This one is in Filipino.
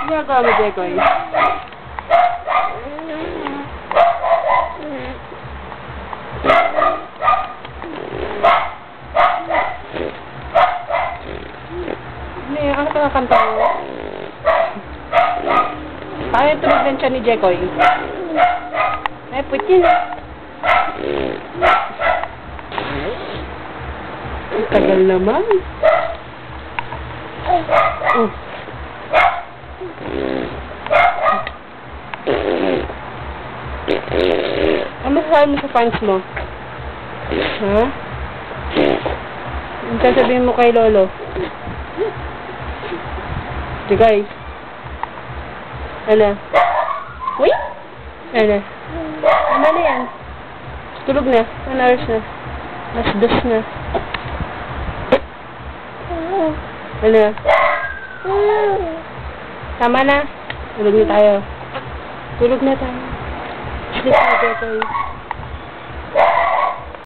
Ginagawa mo, Jekoy? Ano ka nakanta mo? Paano yung tunog din siya ni Jekoy? Ay, putin. Ang tagal naman. Oh. Ano masasabi mo sa fans mo? Ha? Ano sasabihin mo kay Lolo? Jekoy. Ano? Uy? Ano? Ano na yan? Tulog na. 1 hours na. Mas 2 na. Ano? Tama na. Tulog na tayo. Tulog na tayo. Sleep na, Jekoy.